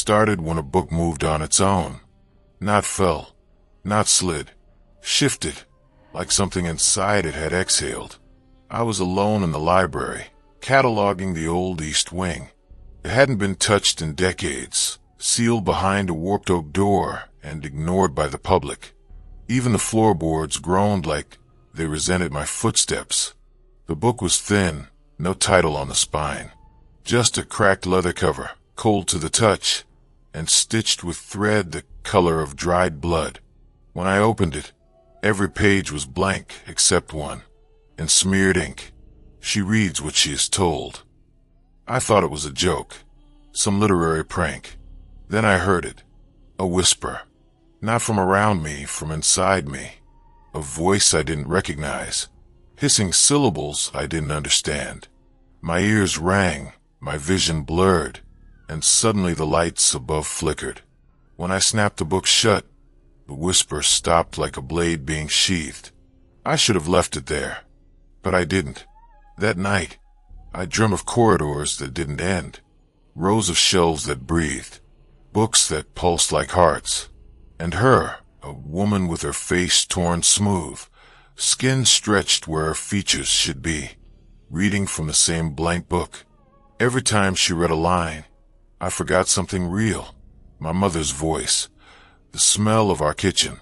started when a book moved on its own. Not fell, not slid, shifted, like something inside it had exhaled. I was alone in the library, cataloging the old East Wing. It hadn't been touched in decades, sealed behind a warped oak door and ignored by the public. Even the floorboards groaned like they resented my footsteps. The book was thin, no title on the spine. Just a cracked leather cover, cold to the touch, and stitched with thread the color of dried blood. When I opened it, every page was blank except one, in smeared ink. She reads what she is told. I thought it was a joke, some literary prank. Then I heard it, a whisper. Not from around me, from inside me. A voice I didn't recognize, hissing syllables I didn't understand. My ears rang, my vision blurred, and suddenly the lights above flickered. When I snapped the book shut, the whisper stopped like a blade being sheathed. I should have left it there, but I didn't. That night, I dreamt of corridors that didn't end, rows of shelves that breathed, books that pulsed like hearts, and her, a woman with her face torn smooth, skin stretched where her features should be, reading from the same blank book. Every time she read a line, I forgot something real. My mother's voice, the smell of our kitchen,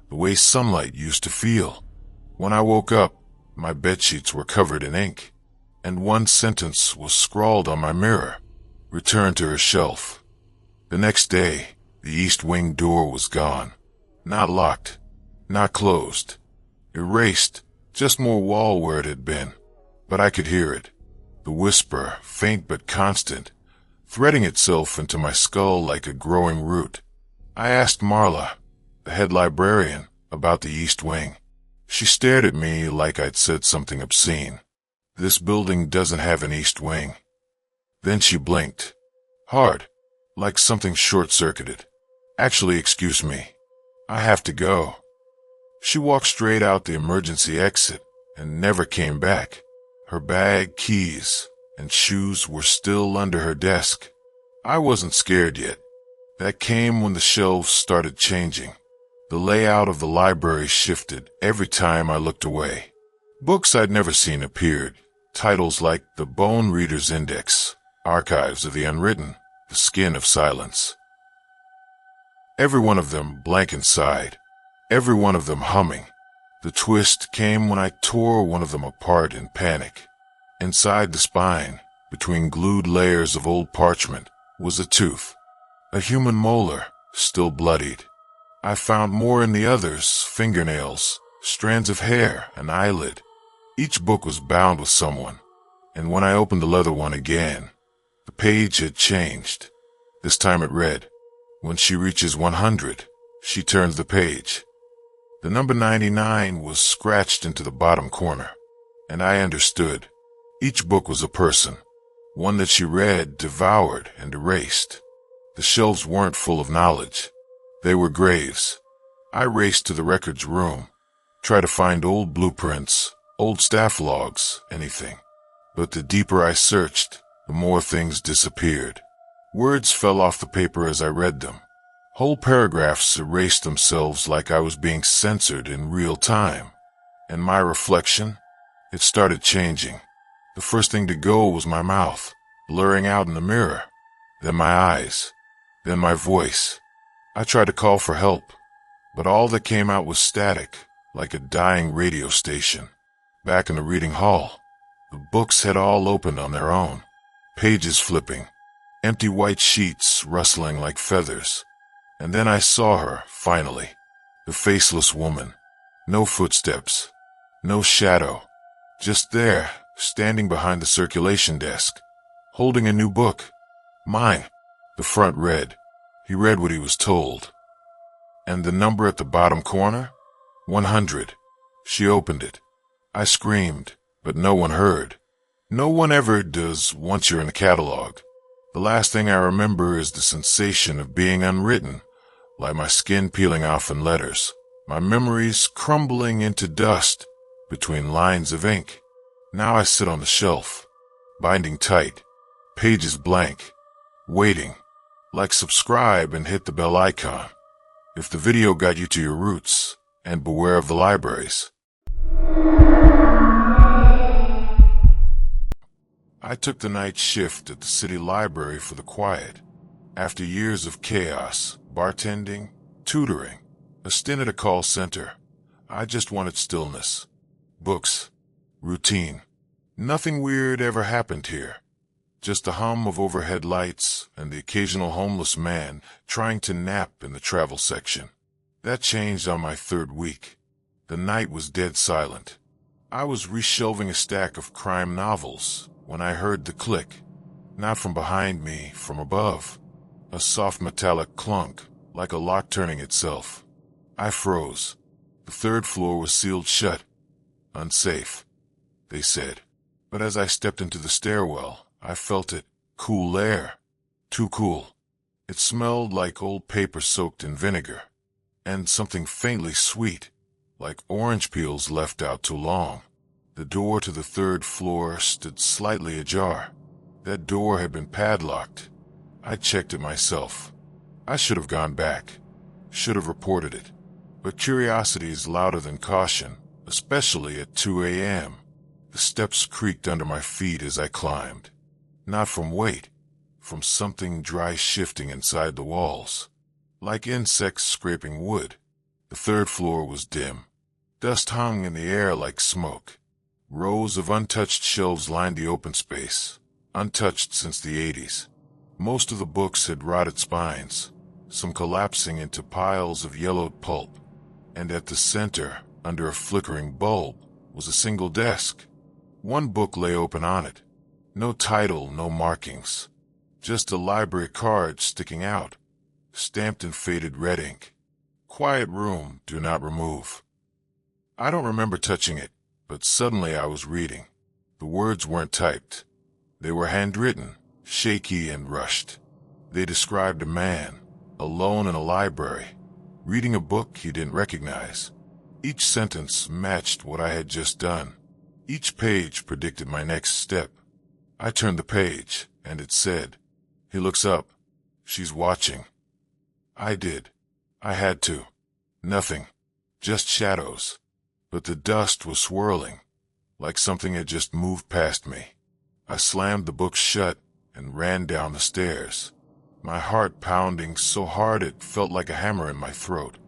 the way sunlight used to feel. When I woke up, my bedsheets were covered in ink, and one sentence was scrawled on my mirror: return to her shelf. The next day, the East Wing door was gone. Not locked, not closed. Erased, just more wall where it had been. But I could hear it. The whisper, faint but constant, threading itself into my skull like a growing root. I asked Marla, the head librarian, about the East Wing. She stared at me like I'd said something obscene. This building doesn't have an East Wing. Then she blinked. Hard, like something short-circuited. Actually, excuse me. I have to go. She walked straight out the emergency exit and never came back. Her bag, keys, and shoes were still under her desk. I wasn't scared yet. That came when the shelves started changing. The layout of the library shifted every time I looked away. Books I'd never seen appeared. Titles like The Bone Reader's Index, Archives of the Unwritten, The Skin of Silence. Every one of them blank inside. Every one of them humming. The twist came when I tore one of them apart in panic. Inside the spine, between glued layers of old parchment, was a tooth. A human molar, still bloodied. I found more in the others: fingernails, strands of hair, an eyelid. Each book was bound with someone, and when I opened the leather one again, the page had changed. This time it read, when she reaches 100, she turns the page. The number 99 was scratched into the bottom corner, and I understood. Each book was a person, one that she read, devoured, and erased. The shelves weren't full of knowledge. They were graves. I raced to the records room, tried to find old blueprints, old staff logs, anything. But the deeper I searched, the more things disappeared. Words fell off the paper as I read them. Whole paragraphs erased themselves like I was being censored in real time. And my reflection? It started changing. The first thing to go was my mouth, blurring out in the mirror. Then my eyes. Then my voice. I tried to call for help, but all that came out was static, like a dying radio station. Back in the reading hall, the books had all opened on their own, pages flipping, empty white sheets rustling like feathers. And then I saw her, finally, the faceless woman. No footsteps, no shadow, just there, standing behind the circulation desk, holding a new book. Mine. The front read. He read what he was told. And the number at the bottom corner? 100. She opened it. I screamed, but no one heard. No one ever does once you're in the catalog. The last thing I remember is the sensation of being unwritten, like my skin peeling off in letters, my memories crumbling into dust between lines of ink. Now I sit on the shelf, binding tight, pages blank, waiting. Like, subscribe, and hit the bell icon if the video got you to your roots, and beware of the libraries. I took the night shift at the city library for the quiet. After years of chaos, bartending, tutoring, a stint at a call center, I just wanted stillness. Books. Routine. Nothing weird ever happened here. Just the hum of overhead lights and the occasional homeless man trying to nap in the travel section. That changed on my third week. The night was dead silent. I was reshelving a stack of crime novels when I heard the click. Not from behind me, from above. A soft metallic clunk, like a lock turning itself. I froze. The third floor was sealed shut. Unsafe, they said. But as I stepped into the stairwell, I felt it. Cool air. Too cool. It smelled like old paper soaked in vinegar. And something faintly sweet, like orange peels left out too long. The door to the third floor stood slightly ajar. That door had been padlocked. I checked it myself. I should have gone back. Should have reported it. But curiosity is louder than caution, especially at 2 a.m. The steps creaked under my feet as I climbed. Not from weight, from something dry shifting inside the walls. Like insects scraping wood. The third floor was dim. Dust hung in the air like smoke. Rows of untouched shelves lined the open space, untouched since the 80s. Most of the books had rotted spines, some collapsing into piles of yellowed pulp. And at the center, under a flickering bulb, was a single desk. One book lay open on it. No title, no markings. Just a library card sticking out, stamped in faded red ink. Quiet room, do not remove. I don't remember touching it, but suddenly I was reading. The words weren't typed. They were handwritten, shaky and rushed. They described a man, alone in a library, reading a book he didn't recognize. Each sentence matched what I had just done. Each page predicted my next step. I turned the page, and it said, "He looks up. She's watching." I did. I had to. Nothing. Just shadows. But the dust was swirling, like something had just moved past me. I slammed the book shut and ran down the stairs, my heart pounding so hard it felt like a hammer in my throat.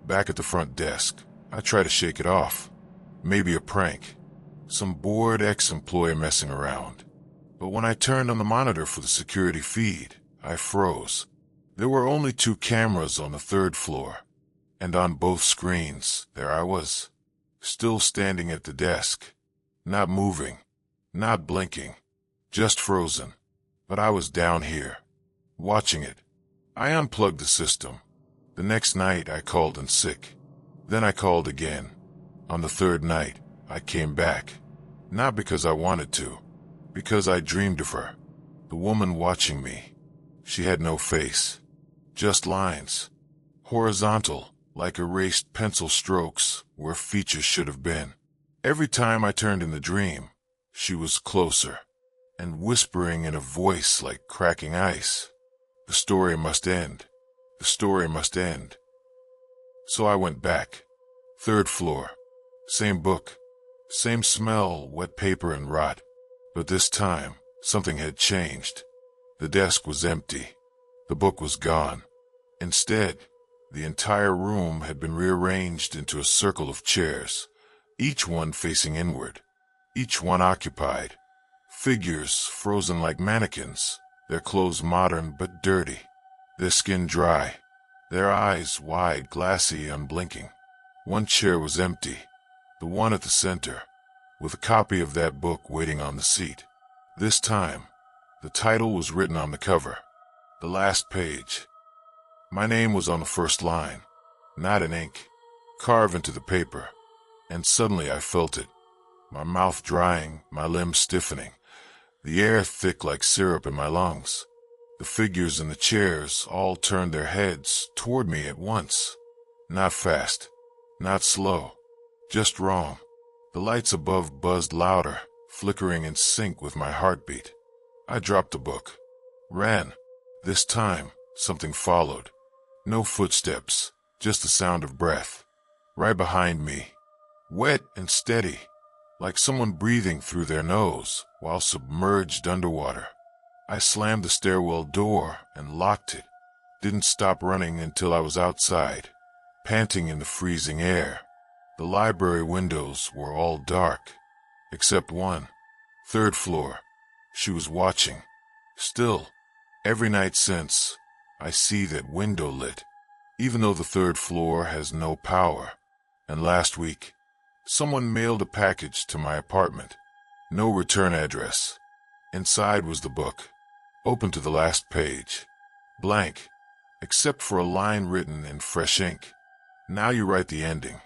Back at the front desk, I tried to shake it off. Maybe a prank. Some bored ex-employee messing around. But when I turned on the monitor for the security feed, I froze. There were only 2 cameras on the third floor, and on both screens, there I was. Still standing at the desk, not moving, not blinking, just frozen. But I was down here, watching it. I unplugged the system. The next night I called in sick. Then I called again. On the third night, I came back. Not because I wanted to, because I dreamed of her. The woman watching me. She had no face, just lines. Horizontal, like erased pencil strokes where features should have been. Every time I turned in the dream, she was closer, and whispering in a voice like cracking ice. The story must end. The story must end. So I went back. Third floor. Same book. Same smell, wet paper and rot. But this time, something had changed. The desk was empty. The book was gone. Instead, the entire room had been rearranged into a circle of chairs, each one facing inward, each one occupied. Figures frozen like mannequins, their clothes modern but dirty, their skin dry, their eyes wide, glassy, unblinking. One chair was empty, the one at the center, with a copy of that book waiting on the seat. This time, the title was written on the cover, the last page. My name was on the first line, not in ink, carved into the paper, and suddenly I felt it, my mouth drying, my limbs stiffening, the air thick like syrup in my lungs. The figures in the chairs all turned their heads toward me at once, not fast, not slow, just wrong. The lights above buzzed louder, flickering in sync with my heartbeat. I dropped the book, ran, this time Something followed. No footsteps, just the sound of breath. Right behind me. Wet and steady, like someone breathing through their nose while submerged underwater. I slammed the stairwell door and locked it. Didn't stop running until I was outside, panting in the freezing air. The library windows were all dark, except one. Third floor. She was watching. Still, every night since, I see that window lit, even though the third floor has no power. And last week, someone mailed a package to my apartment. No return address. Inside was the book, open to the last page. Blank, except for a line written in fresh ink. Now you write the ending.